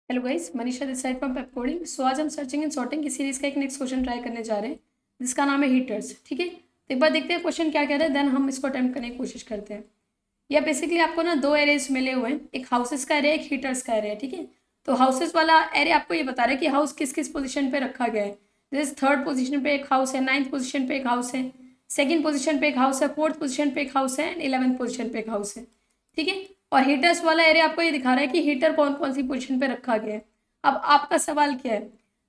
Hello guys, Manisha this side from Pepcoding. So आज हम searching and sorting की series का एक नेक्स्ट क्वेश्चन ट्राई करने जा रहे हैं जिसका नाम है हीटर्स। ठीक है, तो एक बार देखते हैं क्वेश्चन क्या कह रहा है, देन हम इसको अटेम्प्ट करने की कोशिश करते हैं। या बेसिकली आपको ना दो एरेज मिले हुए हैं, एक हाउसेस का एरे, एक हीटर्स का एरे है। ठीक है, तो हाउसेस वाला एरे आपको ये बता रहा है कि हाउस किस किस पोजीशन पे रखा गया है। जैसे थर्ड पोजीशन पे एक हाउस है, नाइन्थ पोजीशन पे एक हाउस है, सेकंड पोजीशन पे एक हाउस है, फोर्थ पोजीशन पे एक हाउस है एंड 11th पोजीशन पे एक हाउस है। ठीक है, और हीटर्स वाला एरे आपको ये दिखा रहा है कि हीटर कौन कौन सी पोजीशन पे रखा गया है। अब आपका सवाल क्या है,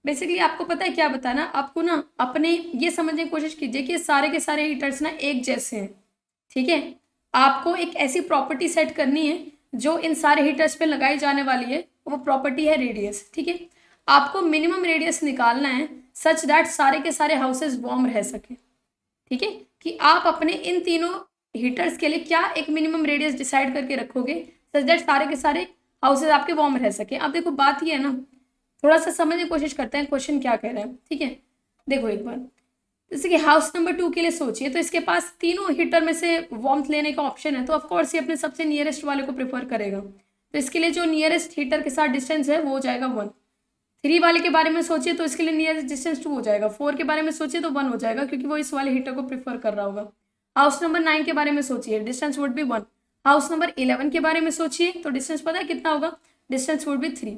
बेसिकली आपको पता है क्या बताना, आपको ना अपने ये समझने की कोशिश कीजिए कि सारे के सारे हीटर्स ना एक जैसे हैं। ठीक है, आपको एक ऐसी प्रॉपर्टी सेट करनी है जो इन सारे हीटर्स पे लगाई जाने वाली है, वो प्रॉपर्टी है रेडियस। ठीक है, आपको मिनिमम रेडियस निकालना है सच दैट सारे के सारे हाउसेज वार्म रह सके। ठीक है, कि आप अपने इन तीनों हीटर्स के लिए क्या एक मिनिमम रेडियस डिसाइड करके रखोगे सच दैट सारे के सारे हाउसेज आपके वार्म रह सके। अब देखो बात ये है ना, थोड़ा सा समझने की कोशिश करते हैं क्वेश्चन क्या कह रहा है। ठीक है, देखो एक बार, जैसे कि हाउस नंबर 2 के लिए सोचिए, तो इसके पास तीनों हीटर में से वार्मथ लेने का ऑप्शन है, तो ऑफकोर्स ये अपने सबसे नियरेस्ट वाले को प्रेफर करेगा। तो इसके लिए जो नियरेस्ट हीटर के साथ डिस्टेंस है वो हो जाएगा 1। 3 वाले के बारे में सोचिए तो इसके लिए नियरेस्ट डिस्टेंस 2 हो जाएगा। 4 के बारे में सोचिए तो 1 हो जाएगा क्योंकि वो इस वाले हीटर को प्रेफर कर रहा होगा। हाउस नंबर 9 के बारे में सोचिए, distance would be 1। House number 11 के बारे में सोचिए तो डिस्टेंस पता है कितना होगा, डिस्टेंस वुड बी 3।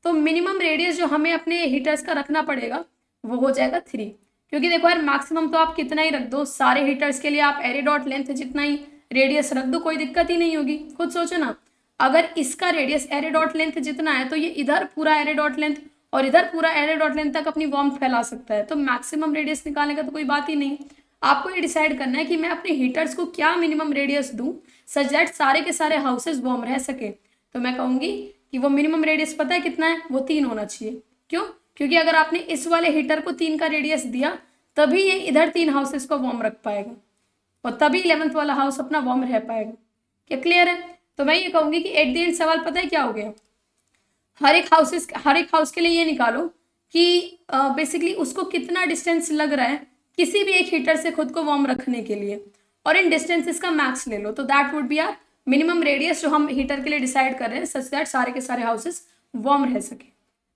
तो मिनिमम रेडियस जो हमें अपने हीटर्स का रखना पड़ेगा वो हो जाएगा 3। क्योंकि देखो यार, मैक्सिमम तो आप कितना ही रख दो, सारे हीटर्स के लिए आप एरे डॉट लेंथ जितना ही रेडियस रख दो, कोई दिक्कत ही नहीं होगी। खुद सोचो ना, अगर इसका रेडियस एरे डॉट लेंथ जितना है तो ये इधर पूरा एरे डॉट लेंथ और इधर पूरा एरे डॉट लेंथ तक अपनी वार्मथ फैला सकता है। तो मैक्सिमम रेडियस निकालने का तो कोई बात ही नहीं। आपको ये डिसाइड करना है कि मैं अपने हीटर्स को क्या मिनिमम रेडियस दूं सच दैट सारे के सारे हाउसेज वार्म रह सके। तो मैं कहूंगी कि वो मिनिमम रेडियस पता है कितना है, वो 3 होना चाहिए। क्यों? क्योंकि अगर आपने इस वाले हीटर को 3 का रेडियस दिया तभी ये इधर 3 हाउसेस को वार्म रख पाएगा और तभी 11th वाला हाउस अपना वार्म रह पाएगा। क्या क्लियर है? तो मैं ये कहूंगी कि एट द एंड सवाल पता है क्या हो गया, हर एक हाउस के लिए ये निकालो कि बेसिकली उसको कितना डिस्टेंस लग रहा है किसी भी एक हीटर से खुद को वार्म रखने के लिए, और इन डिस्टेंसेस का मैक्स ले लो। तो that would be our minimum radius जो हम हीटर के लिए डिसाइड कर रहे हैं सच दैट सारे के सारे हाउसेस वार्म रह सके।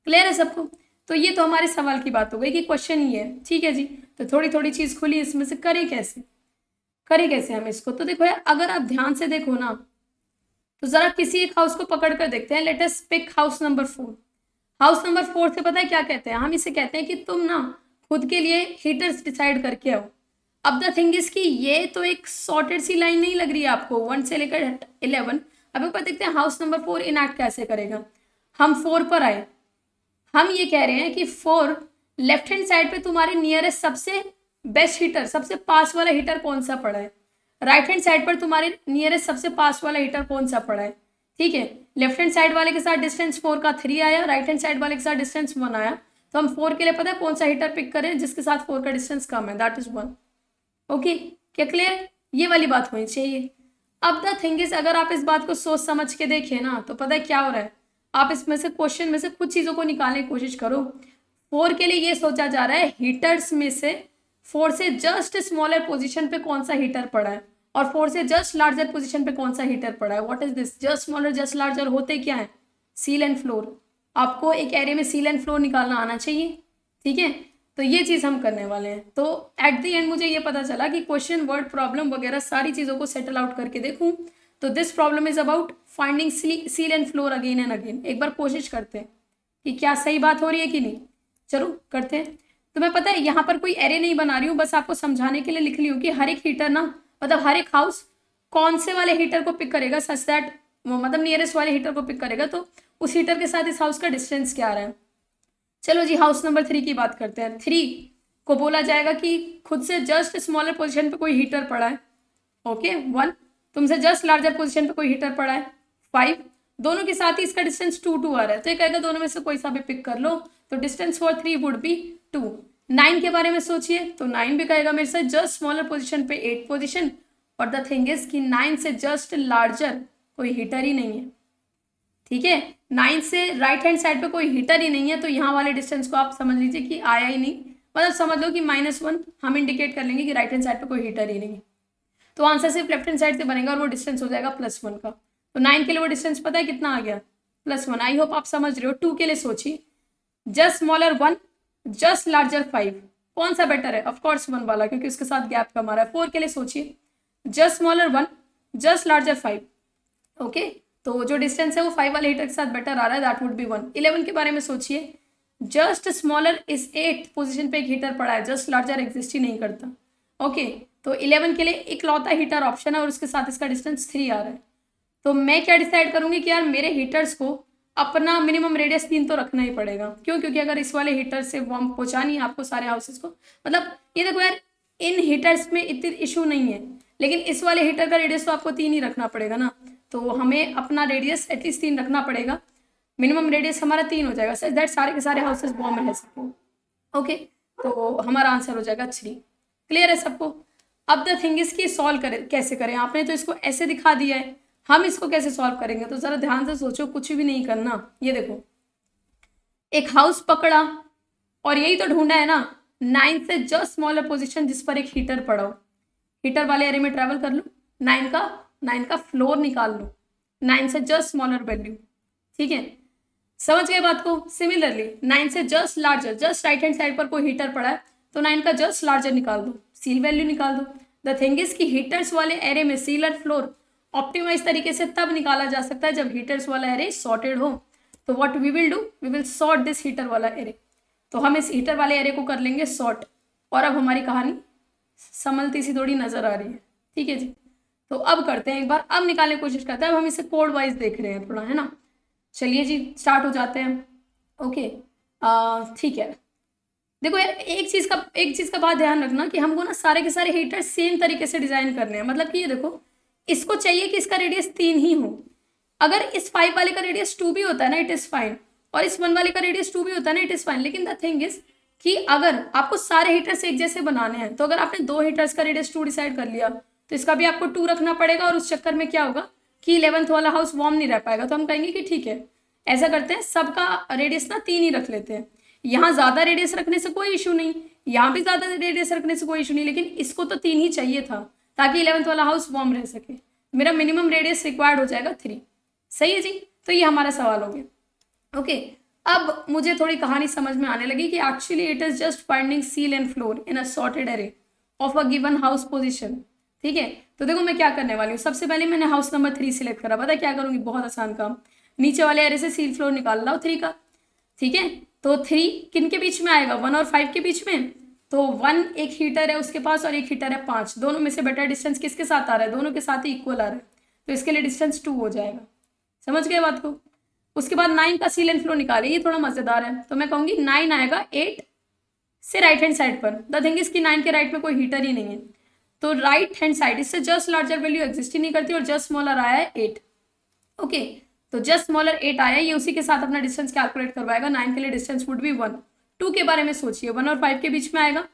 क्लियर है सबको? तो ये तो हमारे सवाल की बात हो गई कि क्वेश्चन ये है। ठीक है जी, तो थोड़ी थोड़ी चीज खुली, इसमें से करें कैसे हम इसको। तो देखो यार, अगर आप ध्यान से देखो ना, तो जरा किसी एक हाउस को पकड़ कर देखते हैं। Let us pick house number 4। House number 4 से पता है क्या कहते हैं, हम इसे कहते हैं कि तुम ना खुद के लिए हीटर्स डिसाइड करके आओ। अब द थिंग इज कि ये तो एक सॉर्टेड सी लाइन नहीं लग रही है आपको 1 से लेकर 11। अब ऊपर देखते हैं हाउस नंबर 4 इनएक्ट कैसे करेगा। हम 4 पर आए, हम ये कह रहे हैं कि 4 लेफ्ट हैंड साइड पे तुम्हारे नियरेस्ट सबसे बेस्ट हीटर, सबसे पास वाला हीटर कौन सा पड़ा है। राइट हैंड साइड पर तुम्हारे नियरेस्ट सबसे पास वाला हीटर कौन सा पड़ा है। ठीक है, लेफ्ट हैंड साइड वाले के साथ डिस्टेंस 4 का 3 आया, राइट हैंड साइड वाले के साथ डिस्टेंस 1 आया। तो हम 4 के लिए पता है कौन सा हीटर पिक करें जिसके साथ 4 का डिस्टेंस कम है, दैट इज 1। ओके, क्या क्लियर? ये वाली बात होनी चाहिए। अब द थिंग इज, अगर आप इस बात को सोच समझ के देखें ना, तो पता है क्या हो रहा है, आप इसमें से क्वेश्चन में से कुछ चीज़ों को निकालने की कोशिश करो। 4 के लिए ये सोचा जा रहा है हीटर्स में से 4 से जस्ट स्मॉलर पोजीशन पे कौन सा हीटर पड़ा है और 4 से जस्ट लार्जर पोजीशन पे कौन सा हीटर पड़ा है। What is this? Just smaller just larger होते क्या है? Seal and floor. आपको एक एरे में सील एंड फ्लोर निकालना आना चाहिए। ठीक है, तो ये चीज़ हम करने वाले हैं। तो एट द एंड मुझे ये पता चला कि क्वेश्चन, वर्ड प्रॉब्लम वगैरह सारी चीज़ों को सेटल आउट करके देखूं तो this problem is about finding seal and floor again and again. एक बार कोशिश करते हैं कि क्या सही बात हो रही है कि नहीं। चलो करते हैं। तो मैं पता है यहाँ पर कोई एरे नहीं बना रही हूँ, बस आपको समझाने के लिए लिख रही हूँ कि हर एक हीटर ना, मतलब हर एक हाउस कौन से वाले हीटर को पिक करेगा सच दैट, मतलब नियरेस्ट वाले हीटर को पिक करेगा, तो उस हीटर के साथ इस हाउस का डिस्टेंस क्या आ रहा है। चलो जी, हाउस नंबर 3 की बात करते हैं। 3 को बोला जाएगा कि खुद से जस्ट स्मॉलर पोजीशन पे कोई हीटर पड़ा है। ओके, 1 तुमसे जस्ट लार्जर पोजीशन पे कोई हीटर पड़ा है। 5 दोनों के साथ ही इसका डिस्टेंस 2 आ रहा है, तो ये कहेगा दोनों में से कोई सा भी पिक कर लो, तो डिस्टेंस फॉर 3 वुड बी 2। 9 के बारे में सोचिए, तो 9 भी कहेगा मेरे से जस्ट स्मॉलर पोजीशन पे 8 पोजीशन, और द थिंग इज कि 9 से जस्ट लार्जर कोई हीटर ही नहीं है। ठीक है, 9 से राइट हैंड साइड पे कोई हीटर ही नहीं है, तो यहाँ वाले डिस्टेंस को आप समझ लीजिए कि आया ही नहीं, मतलब समझ लो कि -1 हम इंडिकेट कर लेंगे कि राइट हैंड साइड पे कोई हीटर ही नहीं है। तो आंसर सिर्फ लेफ्ट हैंड साइड से बनेगा और वो डिस्टेंस हो जाएगा +1 का। तो 9 के लिए वो डिस्टेंस पता है कितना आ गया, +1। आई होप आप समझ रहे हो। 2 के लिए सोचिए, जस्ट स्मॉलर 1, जस्ट लार्जर 5, कौन सा बेटर है? ऑफकोर्स 1 वाला, क्योंकि उसके साथ गैप कम आ रहा है। 4 के लिए सोचिए, just smaller 1, just larger 5। Okay, तो जो डिस्टेंस है वो 5 वाले हीटर के साथ बेटर आ रहा है, दैट वुड बी 1। 11 के बारे में सोचिए, जस्ट स्मॉलर इस 8th पोजीशन पे एक हीटर पड़ा है, जस्ट लार्जर एग्जिस्ट ही नहीं करता। ओके, तो 11 के लिए इकलौता हीटर ऑप्शन है और उसके साथ इसका डिस्टेंस 3 आ रहा है। तो मैं क्या डिसाइड करूंगी कि यार मेरे हीटर्स को अपना मिनिमम रेडियस 3 तो रखना ही पड़ेगा। क्यों? क्योंकि अगर इस वाले हीटर से वार्म पहुंचानी है आपको सारे हाउसेस को, मतलब ये देखो यार, इन हीटर्स में इतनी इशू नहीं है, लेकिन इस वाले हीटर का रेडियस तो आपको 3 ही रखना पड़ेगा ना। तो हमें अपना रेडियस एटलीस्ट 3 रखना पड़ेगा, मिनिमम रेडियस हमारा 3 हो जाएगा, सच दैट सारे के सारे हाउसेस वार्म रह सके। ओके, तो हमारा आंसर हो जाएगा 3। क्लियर है सबको? अब द थिंग इज कि सॉल्व करें कैसे करें। आपने तो इसको ऐसे दिखा दिया है, हम इसको कैसे सॉल्व करेंगे? तो जरा ध्यान से सोचो, कुछ भी नहीं करना। ये देखो, एक हाउस पकड़ा और यही तो ढूंढा है ना, 9 से जस्ट स्मॉलर पोजीशन जिस पर एक हीटर पड़ा हो। हीटर वाले एरिया में ट्रैवल कर लो, 9 का फ्लोर निकाल लो, 9 से जस्ट स्मॉलर वैल्यू। ठीक है, समझ गए बात को? सिमिलरली 9 से just larger, just right hand side पर कोई हीटर पड़ा है तो 9 का जस्ट लार्जर निकाल दो, सील वैल्यू निकाल दो। द थिंग इज कि हीटर्स वाले एरे में सील और फ्लोर ऑप्टिमाइज तरीके से तब निकाला जा सकता है जब हीटर्स वाला एरे सॉर्टेड हो। तो what we will do, we will sort this heater वाला एरे। तो हम इस हीटर वाले एरे को कर लेंगे सॉर्ट। और अब हमारी कहानी संभलती सी थोड़ी नजर आ रही है। ठीक है जी, तो अब करते हैं एक बार, अब निकालने की कोशिश करते हैं। अब हम इसे कोड वाइज देख रहे हैं थोड़ा, है ना। चलिए जी, स्टार्ट हो जाते हैं। ओके, ठीक है। देखो यार, एक चीज़ का बात ध्यान रखना कि हमको ना सारे के सारे हीटर सेम तरीके से डिजाइन करने हैं। मतलब कि ये देखो, इसको चाहिए कि इसका रेडियस 3 ही हो। अगर इस 5 वाले का रेडियस 2 भी होता है ना, इट इज फाइन, और इस 1 वाले का रेडियस 2 भी होता है ना, इट इज फाइन। लेकिन द थिंग इज कि अगर आपको सारे हीटर्स एक जैसे बनाने हैं, तो अगर आपने 2 हीटर्स का रेडियस 2 डिसाइड कर लिया तो इसका भी आपको 2 रखना पड़ेगा, और उस चक्कर में क्या होगा कि 11th वाला हाउस वार्म नहीं रह पाएगा। तो हम कहेंगे कि ठीक है, ऐसा करते हैं, सबका रेडियस ना 3 ही रख लेते हैं। यहाँ ज़्यादा रेडियस रखने से कोई इशू नहीं, यहाँ भी ज़्यादा रेडियस रखने से कोई इशू नहीं, लेकिन इसको तो 3 ही चाहिए था ताकि 11th वाला हाउस वार्म रह सके। मेरा मिनिमम रेडियस रिक्वायर्ड हो जाएगा 3। सही है जी, तो ये हमारा सवाल हो गया। ओके, अब मुझे थोड़ी कहानी समझ में आने लगी कि actually it is just finding seal and floor in a sorted array of a given house position. ठीक है, तो देखो मैं क्या करने वाली हूँ। सबसे पहले मैंने हाउस नंबर 3 सिलेक्ट करा। पता है क्या करूँगी? बहुत आसान काम, नीचे वाले एरे से सील फ्लोर निकाल रहा हूँ 3 का। ठीक है, तो 3 किन के बीच में आएगा? 1 और 5 के बीच में। तो 1 एक हीटर है उसके पास और एक हीटर है 5, दोनों में से बेटर डिस्टेंस किसके साथ आ रहा है? दोनों के साथ ही इक्वल आ रहा है, तो इसके लिए डिस्टेंस 2 हो जाएगा। समझ गए बात को? उसके बाद 9 का सील एंड फ्लो निकाले, ये थोड़ा मजेदार है। तो मैं कहूँगी 9 आएगा 8 से राइट हैंड साइड पर। द थिंग इज कि 9 के राइट में कोई हीटर ही नहीं है, तो राइट हैंड साइड इससे जस्ट लार्जर वैल्यू एग्जिस्ट ही नहीं करती, और जस्ट स्मॉलर आया है 8। ओके, तो जस्ट स्मॉलर 8 आया, ये उसी के साथ अपना डिस्टेंस कैलकुलेट करवाएगा। 9 के लिए डिस्टेंस वुड बी 1। 2 के बारे में सोचिए, 1 और 5 के बीच में आएगा,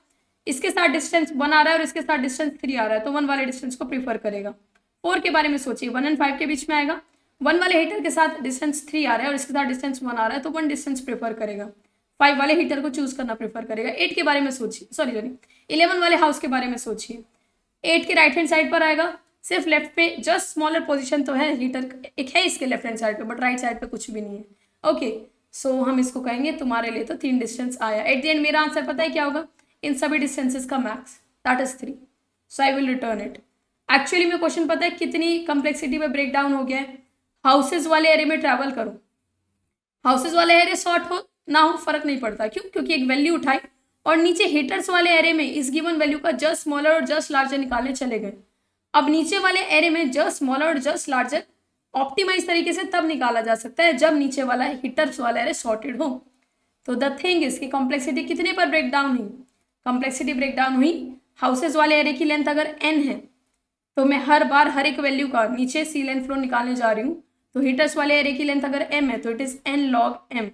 इसके साथ डिस्टेंस 1 आ रहा है और इसके साथ डिस्टेंस 3 आ रहा है, तो 1 वाले डिस्टेंस को प्रीफर करेगा। 4 के बारे में सोचिए, 1 एंड 5 के बीच में आएगा, 1 वाले हीटर के साथ डिस्टेंस 3 आ रहा है और इसके साथ डिस्टेंस 1 आ रहा है, तो 1 डिस्टेंस प्रेफर करेगा, 5 वाले हीटर को चूज करना प्रेफर करेगा। 8 के बारे में सोचिए, सॉरी 11 वाले हाउस के बारे में सोचिए। 8 के राइट हैंड साइड पर आएगा, सिर्फ लेफ्ट पे जस्ट स्मॉलर पोजीशन तो है, हीटर एक है इसके लेफ्ट हैंड साइड पे, बट राइट साइड पे कुछ भी नहीं है। ओके, सो हम इसको कहेंगे तुम्हारे लिए तो 3 डिस्टेंस आया। एट द एंड मेरा आंसर पता है क्या होगा? इन सभी डिस्टेंसेस का max, that is 3। So I will return it. Actually में क्वेश्चन पता है कितनी कंप्लेक्सिटी में ब्रेक डाउन हो गया है। हाउसेज वाले एरिया में ट्रैवल करो, हाउसेज वाले एरिया शॉर्ट हो ना हो फर्क नहीं पड़ता। क्यों? क्योंकि एक वैल्यू उठाई और नीचे हीटर्स वाले एरे में इस गिवन वैल्यू का जस्ट स्मॉलर और जस्ट लार्जर निकालने चले गए। अब नीचे वाले एरे में जस्ट स्मॉलर और जस्ट लार्जर ऑप्टिमाइज तरीके से तब निकाला जा सकता है जब नीचे वाला हीटर्स वाला एरे सॉर्टेड हो। तो द थिंग इज कि कॉम्प्लेक्सिटी कितने पर ब्रेक डाउन हुई? कॉम्प्लेक्सिटी ब्रेक डाउन हुई, हाउसेज वाले एरे की लेंथ अगर n है तो मैं हर बार हर एक वैल्यू का नीचे सी लेंथ फ्लो निकालने जा रही हूँ। तो हीटर्स वाले एरे की लेंथ अगर m है तो it is n log m।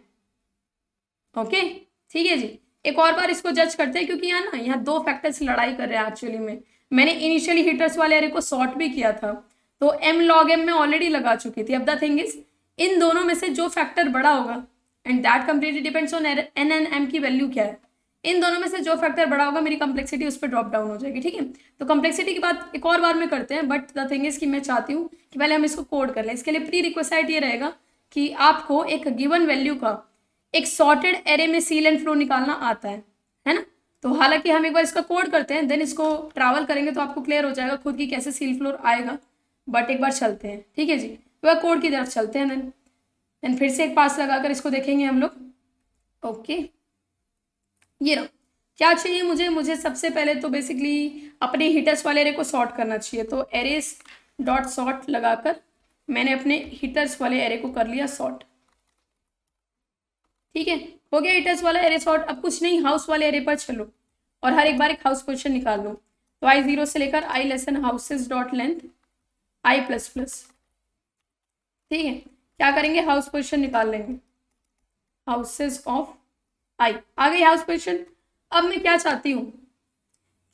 Okay, ठीक है जी। एक और बार इसको जज करते हैं, क्योंकि यहाँ 2 फैक्टर्स लड़ाई कर रहे हैं। एक्चुअली में मैंने इनिशियली हीटर्स वाले एरे को सॉर्ट भी किया था, तो m log m में ऑलरेडी लगा चुकी थी। अब द थिंग इज इन दोनों में से जो फैक्टर बड़ा होगा, and that completely depends on n and m की वैल्यू क्या है, इन दोनों में से जो फैक्टर बड़ा होगा मेरी कम्प्लेक्सिटी उस पर ड्रॉप डाउन हो जाएगी। ठीक है, तो कम्प्लेक्सिटी की बात एक और बार में करते हैं, बट द थिंग इज कि मैं चाहती हूँ कि पहले हम इसको कोड कर लें। इसके लिए प्री रिक्वेस्ट ये रहेगा कि आपको एक गिवन वैल्यू का एक सॉर्टेड एरे में सील एंड फ्लो निकालना आता है ना। तो हालांकि हम एक बार इसका कोड करते हैं, देन इसको ट्रैवल करेंगे तो आपको क्लियर हो जाएगा खुद की कैसे सील फ्लो आएगा। बट एक बार चलते हैं, ठीक है जी, वह कोड की तरफ चलते हैं। देन फिर से एक पास लगाकर इसको देखेंगे हम लोग। ओके, ये रहा। क्या चाहिए मुझे सबसे पहले तो बेसिकली अपने हीटर्स वाले एरे को सॉर्ट करना चाहिए। तो एरेस डॉट सॉर्ट लगाकर मैंने अपने हीटर्स वाले एरे को कर लिया सॉर्ट। ठीक है, हो गया हीटर्स वाला एरे सॉर्ट। अब कुछ नहीं, हाउस वाले एरे पर चलो और हर एक बार एक हाउस पोजीशन निकाल लो। तो आई 0 से लेकर आई लेसन हाउसेज डॉट लेंथ आई प्लस प्लस। ठीक है, क्या करेंगे, हाउस पोजीशन निकाल लेंगे, हाउसेज ऑफ आई। आ गई हाउस पोजीशन। अब मैं क्या चाहती हूँ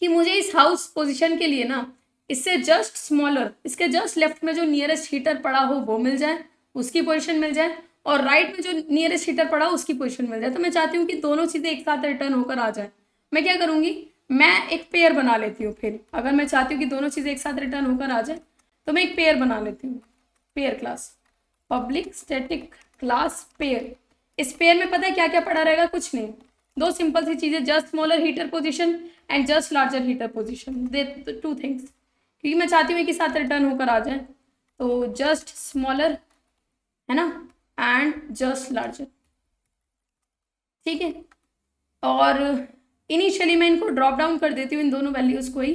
कि मुझे इस हाउस पोजीशन के लिए ना इससे जस्ट स्मॉलर, इसके जस्ट लेफ्ट में जो नियरेस्ट हीटर पड़ा हो वो मिल जाए, उसकी पोजीशन मिल जाए, और राइट में जो नियरेस्ट हीटर पड़ा हो उसकी पोजीशन मिल जाए। तो मैं चाहती हूँ कि दोनों चीज़ें एक साथ रिटर्न होकर आ जाए। मैं क्या करूँगी, मैं एक पेयर बना लेती हूँ। फिर अगर मैं चाहती हूँ कि दोनों चीज़ें एक साथ रिटर्न होकर आ जाए तो मैं एक पेयर बना लेती हूँ, pair class, public static class pair. इस पेयर में पता है क्या क्या पड़ा रहेगा, कुछ नहीं, दो सिंपल सी चीज़ें, just smaller heater position and just larger heater position, they two things, क्योंकि मैं चाहती हूँ कि साथ रिटर्न होकर आ जाए। तो जस्ट स्मॉलर है ना एंड जस्ट लार्जर। ठीक है, और इनिशियली मैं इनको ड्रॉप डाउन कर देती हूँ, इन दोनों वैल्यूज़ को ही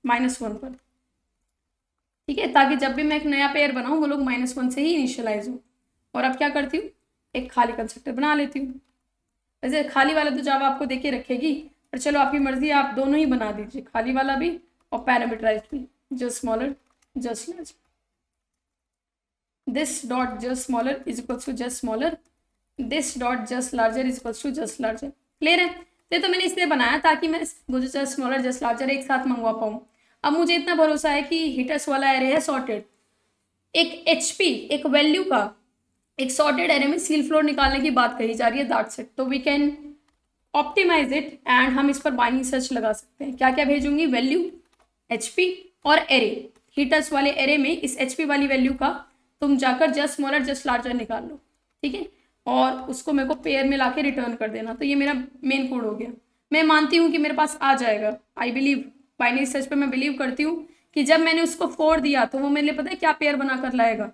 -1 पर। ठीक है, ताकि जब भी मैं एक नया पेयर बनाऊँ वो लोग -1 से ही इनिशियलाइज हो। और अब क्या करती हूँ, एक खाली कंस्ट्रक्टर बना लेती हूँ। वैसे खाली वाला तो जावा आपको देके रखेगी, पर चलो आपकी मर्जी, आप दोनों ही बना दीजिए, खाली वाला भी और पैरामीटराइज्ड भी, just smaller just larger. This dot just smaller is equals to just smaller, this dot just larger is equals to just larger. Clear है? तो मैंने इसलिए बनाया ताकि मैं जस्ट स्मॉलर जस्ट लार्जर एक साथ मंगवा पाऊँ। अब मुझे इतना भरोसा है कि हीटर्स वाला एरे है सॉर्टेड, एक HP एक वैल्यू का एक सॉर्टेड एरे में सील फ्लोर निकालने की बात कही जा रही है, दैट्स इट। तो we can optimize it and हम इस पर बाइनरी सर्च लगा सकते हैं। क्या क्या भेजूंगी, वैल्यू, HP और एरे। हीटर्स वाले एरे में इस HP वाली वैल्यू का तुम जाकर जस्ट स्मॉलर जस्ट लार्जर निकाल लो, ठीक है, और उसको मेरे को पेयर में लाके रिटर्न कर देना। तो ये मेरा मेन कोड हो गया। मैं मानती हूँ कि मेरे पास आ जाएगा, आई बिलीव, बाइनरी सर्च पे मैं बिलीव करती हूँ कि जब मैंने उसको 4 दिया तो वो मेरे लिए पता है क्या पेयर बना कर लाएगा,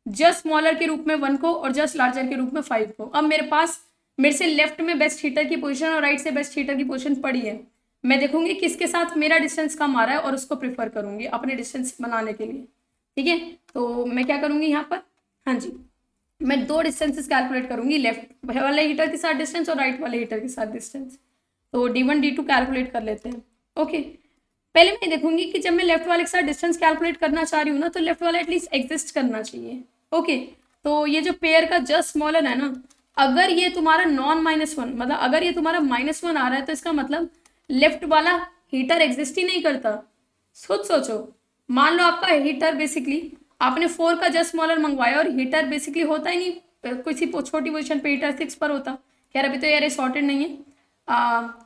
जस्ट स्मॉलर के रूप में 1 को और जस्ट लार्जर के रूप में 5 को। अब मेरे पास मेरे से लेफ्ट में बेस्ट हीटर की पोजीशन और राइट से बेस्ट हीटर की पोजीशन पड़ी है। मैं देखूंगी किसके साथ मेरा डिस्टेंस कम आ रहा है और उसको प्रेफर करूंगी अपने डिस्टेंस बनाने के लिए। ठीक है, तो मैं क्या करूंगी यहाँ पर, हाँ जी, मैं 2 डिस्टेंसेस कैलकुलेट करूंगी, लेफ्ट वाले हीटर के साथ डिस्टेंस और राइट वाले हीटर के साथ डिस्टेंस। तो D1 D2 कैलकुलेट कर लेते हैं। ओके, पहले मैं देखूंगी कि जब मैं लेफ्ट वाले के साथ डिस्टेंस कैलकुलेट करना चाह रही हूँ ना, तो लेफ्ट वाला एटलीस्ट एग्जिस्ट करना चाहिए। ओके, तो ये जो पेयर का जस्ट स्मॉलर है ना, अगर ये तुम्हारा नॉन -1, मतलब अगर ये तुम्हारा -1 आ रहा है तो इसका मतलब लेफ्ट वाला हीटर एग्जिस्ट ही नहीं करता। खुद सोचो, मान लो आपका हीटर बेसिकली आपने 4 का जस्ट स्मॉलर मंगवाया और हीटर बेसिकली होता ही नहीं, किसी छोटी पोजीशन पे हीटर 6 पर होता, खैर अभी तो एरे सॉर्टेड नहीं है,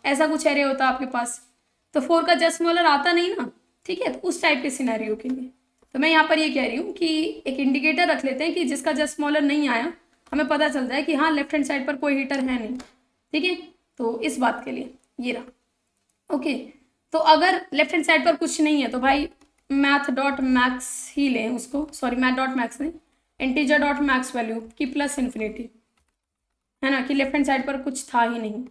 ऐसा कुछ एरे होता आपके पास, तो 4 का जस्ट स्मॉलर आता नहीं ना। ठीक है, तो उस टाइप के सिनेरियो के लिए तो मैं यहाँ पर ये कह रही हूँ कि एक इंडिकेटर रख लेते हैं कि जिसका जस्ट स्मॉलर नहीं आया हमें पता चल जाए कि हाँ लेफ्ट हैंड साइड पर कोई हीटर है नहीं। ठीक है, तो इस बात के लिए ये रहा। ओके, तो अगर लेफ्ट हैंड साइड पर कुछ नहीं है तो भाई मैथ डॉट मैक्स ही लें उसको, सॉरी मैथ डॉट मैक्स नहीं, इंटीजर डॉट मैक्स वैल्यू की प्लस इन्फिनिटी, है ना, कि लेफ्ट हैंड साइड पर कुछ था ही नहीं।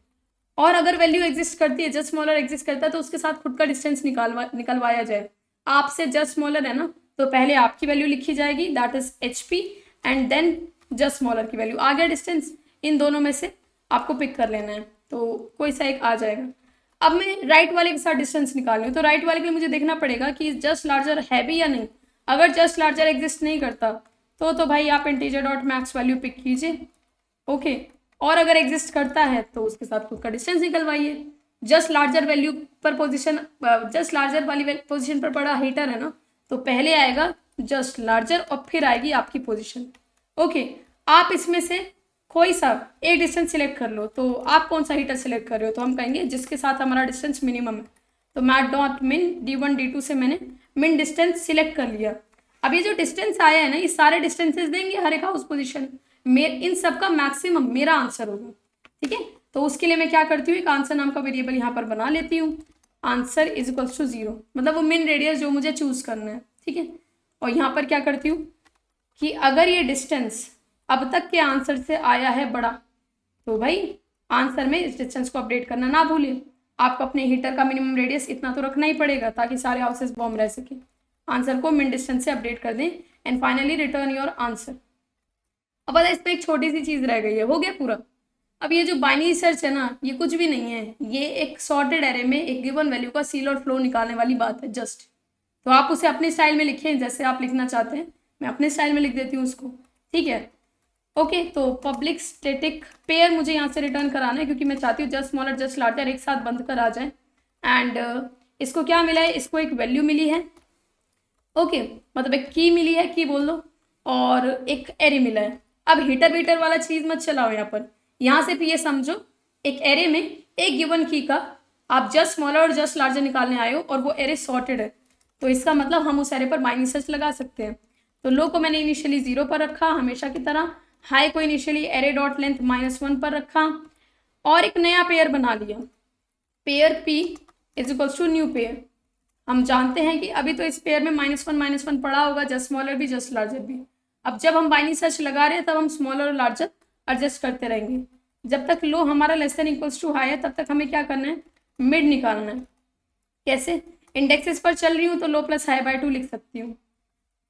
और अगर वैल्यू एग्जिस्ट करती है, जस्ट स्मॉलर एग्जिस्ट करता है, तो उसके साथ खुद का डिस्टेंस निकलवाया जाए। आपसे जस्ट स्मॉलर है ना, तो पहले आपकी वैल्यू लिखी जाएगी, that is HP, and then just smaller की वैल्यू। आ गया डिस्टेंस, इन दोनों में से आपको पिक कर लेना है, तो कोई सा एक आ जाएगा। अब मैं राइट वाले के साथ डिस्टेंस निकाल रही हूँ, तो राइट वाले के लिए मुझे देखना पड़ेगा कि जस्ट लार्जर है भी या नहीं। अगर जस्ट लार्जर एग्जिस्ट नहीं करता तो भाई आप integer dot max value pick कीजिए। ओके, और अगर एग्जिस्ट करता है तो उसके साथ खुद का डिस्टेंस निकलवाइए। जस्ट लार्जर वैल्यू पर पोजीशन, जस्ट लार्जर वाली पोजीशन पर पड़ा हीटर है ना, तो पहले आएगा जस्ट लार्जर और फिर आएगी आपकी पोजीशन। ओके, आप इसमें से कोई सा एक डिस्टेंस सिलेक्ट कर लो। तो आप कौन सा हीटर सिलेक्ट कर रहे हो, तो हम कहेंगे जिसके साथ हमारा डिस्टेंस मिनिमम है। तो मैट डॉट मिन D1 D2 से मैंने मिन डिस्टेंस सिलेक्ट कर लिया। अब ये जो डिस्टेंस आया है ना, ये सारे डिस्टेंसेस देंगे हर एक हाउस पोजीशन, इन सब का मैक्सिमम मेरा आंसर होगा, ठीक है। तो उसके लिए मैं क्या करती हूँ, एक आंसर नाम का वेरिएबल यहाँ पर बना लेती हूँ, आंसर इज इक्वल्स टू 0, मतलब वो मिन रेडियस जो मुझे चूज करना है, ठीक है। और यहाँ पर क्या करती हूँ कि अगर ये डिस्टेंस अब तक के आंसर से आया है बड़ा, तो भाई आंसर में इस डिस्टेंस को अपडेट करना ना भूलिए। आपको अपने हीटर का मिनिमम रेडियस इतना तो रखना ही पड़ेगा ताकि सारे हाउसेस वार्म रह सके। आंसर को मिन डिस्टेंस से अपडेट कर दें and finally return your answer. अब पता है इस पर एक छोटी सी चीज रह गई है, हो गया पूरा। अब ये जो बाइनरी सर्च है ना, ये कुछ भी नहीं है, ये एक सॉर्टेड एरे में एक गिवन वैल्यू का सील और फ्लो निकालने वाली बात है जस्ट। तो आप उसे अपने स्टाइल में लिखें जैसे आप लिखना चाहते हैं, मैं अपने स्टाइल में लिख देती हूँ उसको, ठीक है। ओके, तो पब्लिक स्टैटिक पेयर मुझे यहाँ से रिटर्न कराना है क्योंकि मैं चाहती हूँ जस्ट स्मॉलर जस्ट लार्जर एक साथ बंद कर आ जाए। एंड इसको क्या मिला है, इसको एक वैल्यू मिली है, ओके, मतलब एक की मिली है, की बोल दो, और एक एरे मिला है। अब हीटर वीटर वाला चीज मत चलाओ यहाँ पर, यहाँ से फिर ये समझो एक एरे में एक गिवन की का आप जस्ट स्मॉलर और जस्ट लार्जर निकालने आए हो और वो एरे सॉर्टेड है, तो इसका मतलब हम उस एरे पर बाइनरी सर्च लगा सकते हैं। तो लो को मैंने इनिशियली 0 पर रखा हमेशा की तरह, हाई को इनिशियली एरे डॉट लेंथ -1 पर रखा और एक नया पेयर बना लिया, pair p is equals to new pair. हम जानते हैं कि अभी तो इस पेयर में -1 पड़ा होगा, जस्ट स्मॉलर भी जस्ट लार्जर भी। अब जब हम बाइनरी सर्च लगा रहे हैं तब हम स्मॉलर और लार्जर एडजस्ट करते रहेंगे। जब तक लो हमारा less than equals to high है तब तक हमें क्या करना है, मिड निकालना है। कैसे, इंडेक्सेस पर चल रही हूँ तो लो प्लस हाई बाय 2 लिख सकती हूँ।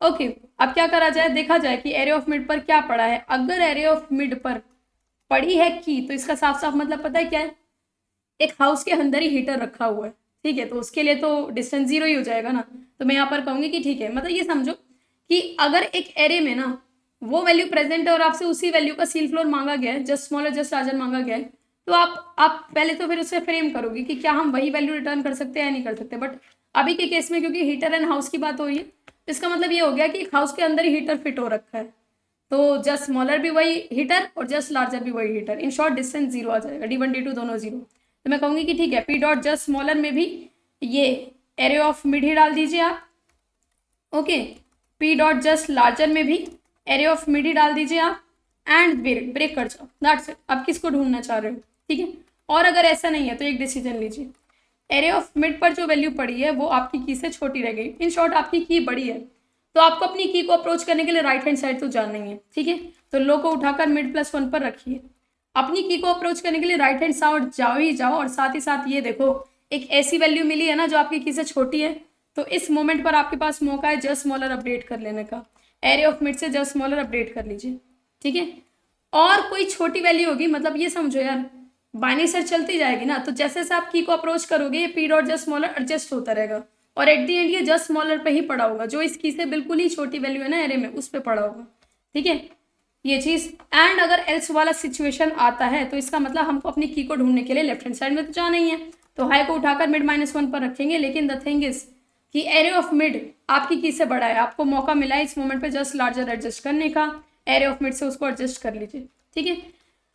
ओके, अब क्या करा जाए, देखा जाए कि एरे ऑफ मिड पर क्या पड़ा है। अगर एरे ऑफ मिड पर पड़ी है की, तो इसका साफ साफ मतलब पता है क्या है, एक हाउस के अंदर ही हीटर रखा हुआ है, ठीक है, तो उसके लिए तो डिस्टेंस 0 ही हो जाएगा ना। तो मैं यहाँ पर कहूँगी कि ठीक है, मतलब ये समझो कि अगर एक एरे में ना वो वैल्यू प्रेजेंट है और आपसे उसी वैल्यू का सील फ्लोर मांगा गया है, जस्ट स्मॉलर जस्ट लार्जर मांगा गया है, तो आप पहले तो फिर उससे फ्रेम करोगे कि क्या हम वही वैल्यू रिटर्न कर सकते हैं या नहीं कर सकते। बट अभी के केस में क्योंकि हीटर एंड हाउस की बात हो रही है, तो इसका मतलब ये हो गया कि एक हाउस के अंदर ही हीटर फिट हो रखा है, तो जस्ट स्मॉलर भी वही हीटर और जस्ट लार्जर भी वही हीटर, इन शॉर्ट डिस्टेंस 0 आ जाएगा, D1 D2 दोनों 0। तो मैं कहूँगी कि ठीक है, पी डॉट जस्ट स्मॉलर में भी ये एरे ऑफ मिड ही डाल दीजिए आप, okay, P dot just larger में भी एरे ऑफ मिड ही डाल दीजिए आप, एंड ब्रेक कर जाओ, दैट्स इट। आप किसको ढूंढना चाह रहे हो, ठीक है। और अगर ऐसा नहीं है तो एक डिसीजन लीजिए, एरे ऑफ मिड पर जो वैल्यू पड़ी है वो आपकी की से छोटी रह गई, इन शॉर्ट आपकी की बड़ी है, तो आपको अपनी की को अप्रोच करने के लिए राइट हैंड साइड तो जाना ही है, ठीक है। तो लो को उठाकर मिड +1 पर रखिए, अपनी की को अप्रोच करने के लिए राइट हैंड साइड जाओ ही जाओ, और साथ ही साथ ये देखो एक ऐसी वैल्यू मिली है ना जो आपकी की से छोटी है, तो इस मोमेंट पर आपके पास मौका है जस्ट स्मॉलर अपडेट कर लेने का, एरे ऑफ मिड से जस्ट स्मॉलर अपडेट कर लीजिए, ठीक है। और कोई छोटी वैल्यू होगी, मतलब ये समझो यार बाइनरी सर्च चलती जाएगी ना, तो जैसे जैसे आप की को अप्रोच करोगे ये P dot just smaller adjust होता रहेगा और एट दी एंड ये जस्ट स्मॉलर पे ही पड़ा होगा, जो इस की से बिल्कुल ही छोटी वैल्यू है ना एरे में उस पे पड़ा होगा, ठीक है, ये चीज। एंड अगर एल्स वाला सिचुएशन आता है तो इसका मतलब हमको अपनी की को ढूंढने के लिए लेफ्ट हैंड साइड में तो जाना ही है, तो हाई को उठाकर मिड -1 पर रखेंगे, लेकिन द थिंग इज कि एरे ऑफ मिड आपकी की से बड़ा है, आपको मौका मिला है इस मोमेंट पे जस्ट लार्जर एडजस्ट करने का, एरे ऑफ मिड से उसको एडजस्ट कर लीजिए, ठीक है।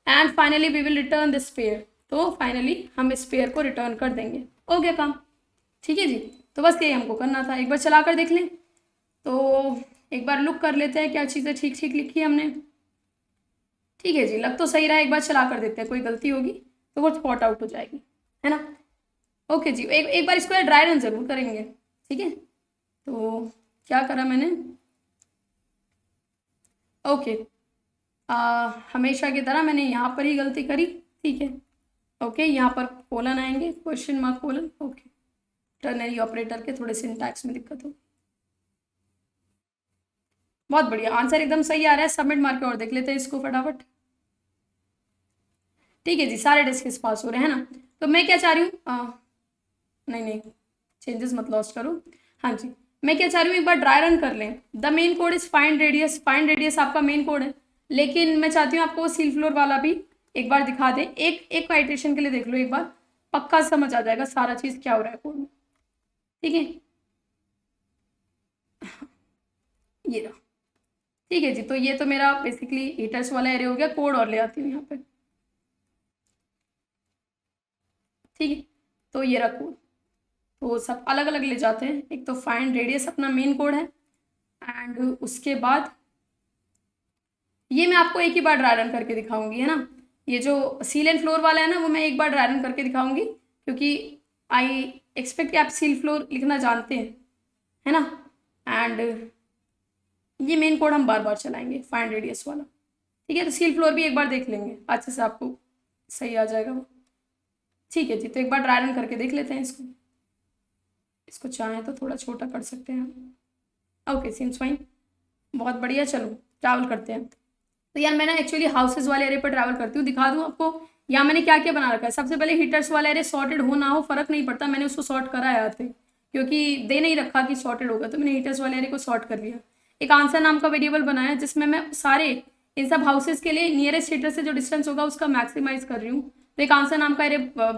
And finally we will return this pair, तो फाइनली हम इस पेयर को रिटर्न कर देंगे, हो गया काम, ठीक है जी। तो बस यही हमको करना था, एक बार चला कर देख लें, तो एक बार लुक कर लेते हैं क्या चीज़ें ठीक ठीक लिखी है हमने, ठीक है जी, लग तो सही रहा है, एक बार चला कर देखते हैं, कोई गलती होगी तो वो स्पॉट आउट हो जाएगी, है ना। ओके जी, एक बार इसको ड्राई रन जरूर करेंगे, ठीक है। तो क्या करा मैंने, ओके, हमेशा की तरह मैंने यहाँ पर ही गलती करी, ठीक है। ओके, यहाँ पर कोलन आएंगे, question mark colon, okay, ternary operator के थोड़े सिंटैक्स में दिक्कत हो, बहुत बढ़िया, आंसर एकदम सही आ रहा है, सबमिट मार के और देख लेते हैं इसको फटाफट, ठीक है जी, सारे डिस्कस पास हो रहे हैं ना। तो मैं क्या चाह रही हूँ, नहीं चेंजेस मत लॉस्ट करो, हाँ जी, मैं क्या चाह रही हूँ एक बार ड्राई रन कर लें। The main code is find radius आपका मेन कोड है, लेकिन मैं चाहती हूँ आपको वो सील फ्लोर वाला भी एक बार दिखा दें, एक आइट्रेशन के लिए देख लो एक बार, पक्का समझ आ जाएगा सारा चीज़ क्या हो रहा है कोड में, ठीक है। ये रहा, ठीक है जी, तो ये तो मेरा बेसिकली हीटर्स वाला एरिया हो गया, कोड और ले आती हूँ यहाँ पे, ठीक है। तो ये रहा कोड, तो सब अलग अलग ले जाते हैं, एक तो फाइंड रेडियस अपना मेन कोड है, एंड उसके बाद ये मैं आपको एक ही बार ड्राई रन करके दिखाऊंगी, है ना। ये जो सील एंड फ्लोर वाला है ना, वो मैं एक बार ड्राई रन करके दिखाऊंगी, क्योंकि आई एक्सपेक्ट कि आप सील फ्लोर लिखना जानते हैं, है ना। एंड ये मेन कोड हम बार बार चलाएंगे, फाइंड रेडियस वाला, ठीक है। तो सील फ्लोर भी एक बार देख लेंगे, अच्छे से आपको सही आ जाएगा वो, ठीक है जी। तो एक बार ड्राई रन करके देख लेते हैं इसको। इसको चाहें तो थोड़ा छोटा कर सकते हैं हम। ओके, सीम्स फाइन, बहुत बढ़िया। चलो ट्रैवल करते हैं। तो यार मैं ना एक्चुअली हाउसेज वाले एरे पर ट्रैवल करती हूँ, दिखा दूँ आपको यहाँ मैंने क्या क्या बना रखा है। सबसे पहले हीटर्स वाला एरे सॉर्टेड हो ना हो फर्क नहीं पड़ता, मैंने उसको सॉर्ट करा है आते, क्योंकि दे नहीं रखा कि सॉर्टेड होगा, तो मैंने हीटर्स वाले एरे को सॉर्ट कर लिया। एक आंसर नाम का वेरिएबल बनाया जिसमें मैं सारे इन सब हाउसेज के लिए नियरेस्ट हीटर से जो डिस्टेंस होगा उसका मैक्सिमाइज कर रही हूँ। तो एक आंसर नाम का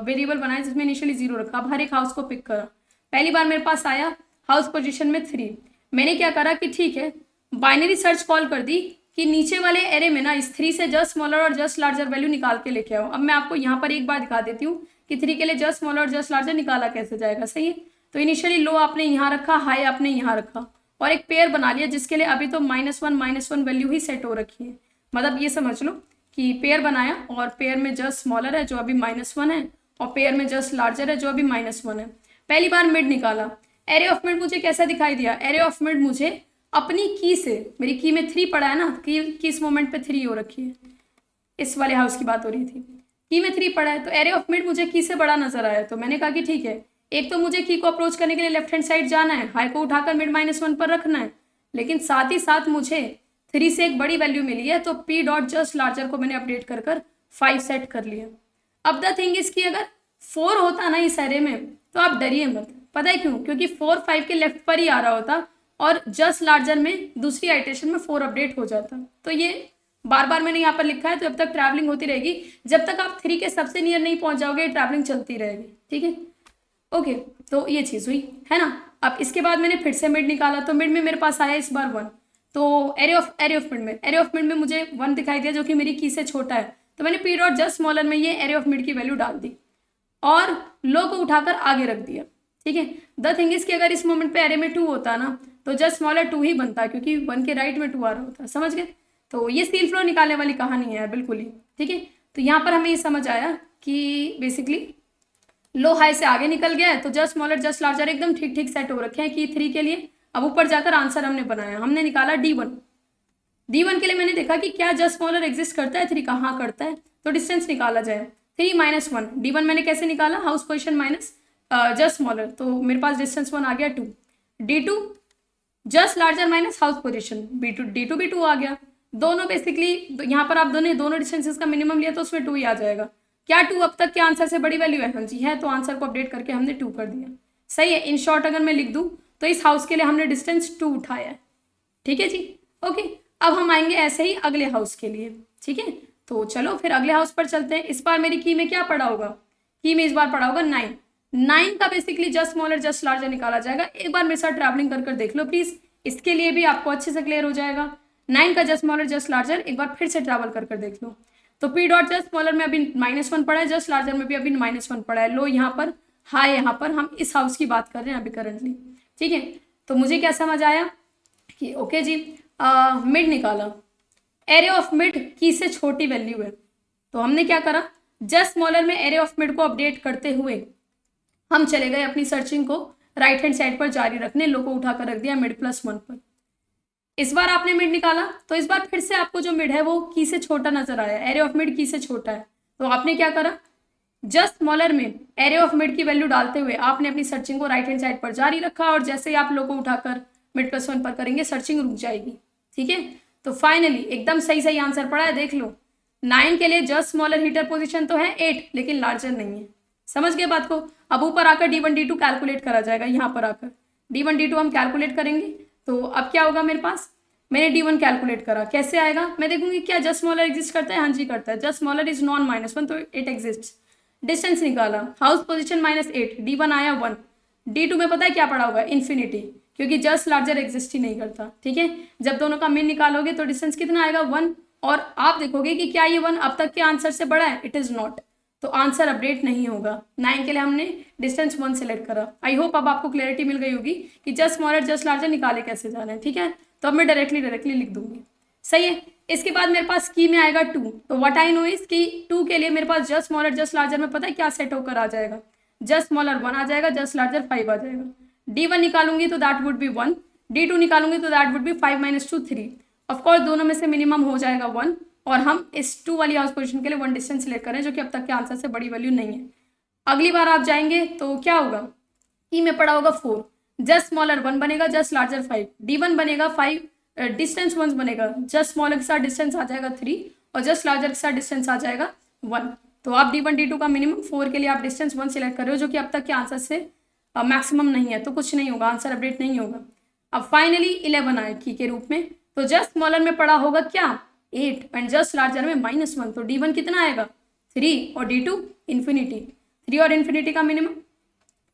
वेरिएबल बनाया जिसमें इनिशियली 0 रखा। अब हर एक हाउस को पिक करा। पहली बार मेरे पास आया हाउस पोजीशन में 3। मैंने क्या करा कि ठीक है, बाइनरी सर्च कॉल कर दी कि नीचे वाले एरे में ना इस 3 से जस्ट स्मॉलर और जस्ट लार्जर वैल्यू निकाल के लेके आओ। अब मैं आपको यहाँ पर एक बार दिखा देती हूँ कि 3 के लिए जस्ट स्मॉलर और जस्ट लार्जर निकाला कैसे जाएगा, सही है। तो इनिशियली लो आपने यहाँ रखा, हाई आपने यहाँ रखा, और एक पेयर बना लिया जिसके लिए अभी तो -1 वैल्यू ही सेट हो रखी है। मतलब ये समझ लो कि पेयर बनाया और पेयर में जस्ट स्मॉलर है जो अभी -1 है, और पेयर में जस्ट लार्जर है जो अभी -1 है। पहली बार मिड निकाला। एरे ऑफ मिड मुझे कैसा दिखाई दिया? एरे ऑफ मिड मुझे अपनी की से, मेरी की में 3 पड़ा है ना, की इस मोमेंट पे 3 हो रखी है, इस वाले हाउस की बात हो रही थी, की में 3 पड़ा है, तो एरे ऑफ मिड मुझे की से बड़ा नजर आया। तो मैंने कहा कि ठीक है, एक तो मुझे की को अप्रोच करने के लिए लेफ्ट हैंड साइड जाना है, हाई को उठाकर मिड -1 पर रखना है, लेकिन साथ ही साथ मुझे 3 से एक बड़ी वैल्यू मिली है, तो पी डॉट जस्ट लार्जर को मैंने अपडेट कर 5 सेट कर लिया। अब द थिंग इज कि अगर 4 होता ना इस एरे में तो आप डरिए मत। पता है क्यों? क्योंकि 4 5 के लेफ्ट पर ही आ रहा होता और जस्ट लार्जर में दूसरी आइटरेशन में 4 अपडेट हो जाता। तो ये बार बार मैंने यहाँ पर लिखा है, तो अब तक ट्रैवलिंग होती रहेगी, जब तक आप 3 के सबसे नियर नहीं पहुंच जाओगे ट्रैवलिंग चलती रहेगी, ठीक है। ओके, तो ये चीज़ हुई, है ना। अब इसके बाद मैंने फिर से मिड निकाला, तो मिड में मेरे पास आया इस बार 1। तो एरे ऑफ मिड में मुझे 1 दिखाई दिया जो कि मेरी की से छोटा है, तो मैंने पी डॉट जस्ट स्मॉलर में ये एरे ऑफ मिड की वैल्यू डाल दी और लो को उठाकर आगे रख दिया, ठीक है। द थिंग इज कि अगर इस मोमेंट पे एरे में 2 होता ना तो जस्ट स्मॉलर 2 ही बनता, क्योंकि 1 के राइट में 2 आ रहा होता, समझ गए। तो ये सील फ्लोर निकालने वाली कहानी है बिल्कुल ही, ठीक है। तो यहाँ पर हमें ये समझ आया कि बेसिकली लो हाई से आगे निकल गया है, तो जस्ट स्मॉलर जस्ट लार्जर एकदम ठीक ठीक सेट हो रखे हैं कि 3 के लिए। अब ऊपर जाकर आंसर हमने बनाया, हमने निकाला D1 के लिए मैंने देखा कि क्या जस्ट स्मॉलर एग्जिस्ट करता है, 3 कहाँ करता है, तो डिस्टेंस निकाला जाए 3 - 1। D1 मैंने कैसे निकाला? House position minus just smaller, तो मेरे पास डिस्टेंस 1 आ गया 2। D2 just larger minus house position, D2 भी 2 आ गया। दोनों बेसिकली यहाँ पर आप दोनों डिस्टेंसेस का मिनिमम लिया तो उसमें 2 ही आ जाएगा। क्या 2 अब तक के आंसर से बड़ी वैल्यू है? हाँ जी है, तो आंसर को अपडेट करके हमने 2 कर दिया, सही है। इन शॉर्ट अगर मैं लिख दूँ तो इस हाउस के लिए हमने डिस्टेंस 2 उठाया है, ठीक है जी। ओके, अब हम आएंगे ऐसे ही अगले हाउस के लिए, ठीक है। तो चलो फिर अगले हाउस पर चलते हैं। इस बार मेरी की में क्या पड़ा होगा? की में इस बार पड़ा होगा 9 का basically just smaller just larger निकाला जाएगा। एक बार मेरे साथ ट्रैवलिंग कर देख लो प्लीज, इसके लिए भी आपको अच्छे से क्लियर हो जाएगा। 9 का जस्ट स्मॉलर जस्ट लार्जर एक बार फिर से ट्रैवल कर देख लो। तो पी डॉट जस्ट स्मॉलर में अभी -1 पड़ा है, जस्ट लार्जर में भी अभी -1 पड़ा है, लो यहाँ पर, हाई यहाँ पर। हम इस हाउस की बात कर रहे हैं अभी करंटली, ठीक है। तो मुझे क्या समझ आया कि ओके जी, मिड निकाला, एरे ऑफ मिड की से छोटी वैल्यू है, तो हमने क्या करा, जस्ट स्मॉलर में एरे ऑफ मिड को अपडेट करते हुए हम चले गए अपनी सर्चिंग को राइट हैंड साइड पर जारी रखने, लो को उठाकर रख दिया मिड +1 पर। इस बार आपने मिड निकाला, तो इस बार फिर से आपको जो मिड है वो की से छोटा नजर आया, एरे ऑफ मिड की से छोटा है, तो आपने क्या करा, जस्ट स्मॉलर में एरे ऑफ मिड की वैल्यू डालते हुए आपने अपनी सर्चिंग को राइट हैंड साइड पर जारी रखा, और जैसे ही आप लो को उठाकर मिड +1 पर करेंगे सर्चिंग रुक जाएगी, ठीक है। तो फाइनली एकदम सही आंसर पड़ा है, देख लो। 9 के लिए जस्ट स्मॉलर हीटर पोजीशन तो है 8, लेकिन लार्जर नहीं है, समझ गए बात को। अब ऊपर आकर D1 D2 कैलकुलेट करा जाएगा, यहाँ पर आकर D1 D2 हम कैलकुलेट करेंगे। तो अब क्या होगा मेरे पास, मैंने D1 कैलकुलेट करा, कैसे आएगा, मैं देखूंगी क्या जस्ट स्मॉलर एग्जिस्ट करता है, हाँ जी करता है, जस्ट स्मॉलर इज नॉन -1 तो इट एग्जिस्ट। डिस्टेंस निकाला, हाउस पोजीशन -8, D1 आया 1, D2 में पता है क्या पड़ा होगा, इन्फिनिटी, क्योंकि जस्ट लार्जर एग्जिस्ट ही नहीं करता, ठीक है। जब दोनों का मीन निकालोगे तो डिस्टेंस कितना आएगा 1, और आप देखोगे कि क्या ये 1 अब तक के आंसर से बड़ा है, इट इज नॉट, तो आंसर अपडेट नहीं होगा। 9 के लिए हमने डिस्टेंस 1 सेलेक्ट करा। आई होप अब आपको क्लैरिटी मिल गई होगी कि जस्ट स्मॉलर जस्ट लार्जर निकाले कैसे जाना है, ठीक है। तो अब मैं डायरेक्टली लिख दूंगी, सही है। इसके बाद मेरे पास की में आएगा 2, तो व्हाट आई नो इज कि 2 के लिए मेरे पास जस्ट स्मॉलर जस्ट लार्जर में पता है क्या सेट होकर आ जाएगा, जस्ट स्मॉलर 1 आ जाएगा, जस्ट लार्जर 5 आ जाएगा। D1 निकालूंगी तो दैट वुड बी 1, D2 निकालूंगी तो दैट वुड बी 5 - 2 3। ऑफकोर्स दोनों में से मिनिमम हो जाएगा 1, और हम इस 2 वाली हाउस पोजीशन के लिए 1 डिस्टेंस सिलेक्ट करें, जो कि अब तक के आंसर से बड़ी वैल्यू नहीं है। अगली बार आप जाएंगे तो क्या होगा, ई में पड़ा होगा 4, जस्ट स्मॉलर 1 बनेगा, जस्ट लार्जर 5, D1 बनेगा 5, डिस्टेंस 1 बनेगा, जस्ट स्मॉलर के साथ डिस्टेंस आ जाएगा 3, और जस्ट लार्जर के साथ डिस्टेंस आ जाएगा 1। तो आप D1 D2 का मिनिमम 4 के लिए आप डिस्टेंस 1 सिलेक्ट कर रहे हो, जो कि अब तक के आंसर से मैक्सिमम नहीं है, तो कुछ नहीं होगा, आंसर अपडेट नहीं होगा। अब फाइनली 11 आए की के रूप में, तो जस्ट स्मॉलर में पड़ा होगा क्या 8, एंड जस्ट लार्जर में -1, तो D1 कितना आएगा 3, और D2 इन्फिनिटी। 3 और इन्फिनिटी का मिनिमम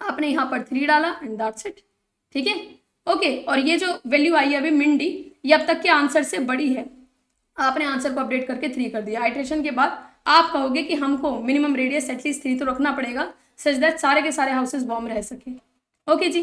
आपने यहाँ पर 3 डाला, एंड दैट्स इट। ठीक है, ओके। और ये जो वैल्यू आई है अभी min d, ये अब तक के आंसर से बड़ी है, आपने आंसर को अपडेट करके 3 कर दिया। आइट्रेशन के बाद आप कहोगे कि हमको मिनिमम रेडियस एटलीस्ट 3 तो रखना पड़ेगा, सच दैट सारे के सारे हाउसेज वार्म रह सके। ओके जी,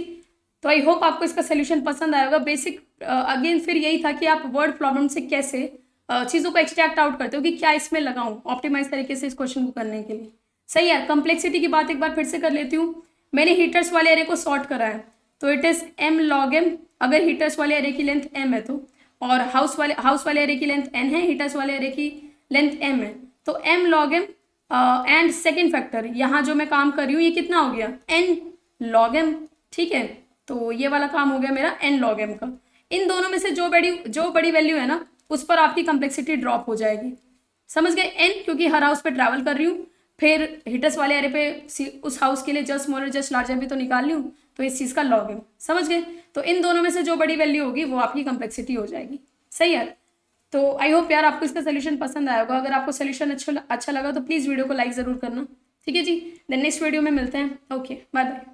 तो आई होप आपको इसका सोल्यूशन पसंद आया होगा। बेसिक अगेन फिर यही था कि आप वर्ड प्रॉब्लम से कैसे चीज़ों को एक्सट्रैक्ट आउट करते हो कि क्या इसमें लगाऊं ऑप्टिमाइज तरीके से इस क्वेश्चन को करने के लिए। सही है, कम्प्लेक्सिटी की बात एक बार फिर से कर लेती हूँ। मैंने हीटर्स वाले एरे को सॉर्ट करा है, तो it is m log m, अगर हीटर्स वाले एरे की लेंथ m है तो, और हाउस वाले एरे की लेंथ n है, हीटर्स वाले एरे की लेंथ m है, तो m log m and second factor, यहाँ जो मैं काम कर रही हूँ ये कितना हो गया n log m। ठीक है, तो ये वाला काम हो गया मेरा n log m का। इन दोनों में से जो बड़ी वैल्यू है ना, उस पर आपकी कम्प्लेक्सिटी ड्रॉप हो जाएगी। समझ गए, n क्योंकि हर हाउस पे ट्रैवल कर रही हूँ, फिर हिटर्स वाले एरे पे उस हाउस के लिए जस्ट स्मॉलर जस्ट लार्जर भी तो निकाल ली हूँ, तो इस चीज़ का log m। समझ गए, तो इन दोनों में से जो बड़ी वैल्यू होगी वो आपकी कम्प्लेक्सिटी हो जाएगी। सही है, तो आई होप यार आपको इसका सोल्यूशन पसंद आया होगा। अगर आपको सोल्यूशन अच्छा लगा तो प्लीज़ वीडियो को लाइक ज़रूर करना। ठीक है जी, देन नेक्स्ट वीडियो में मिलते हैं। Okay, bye bye.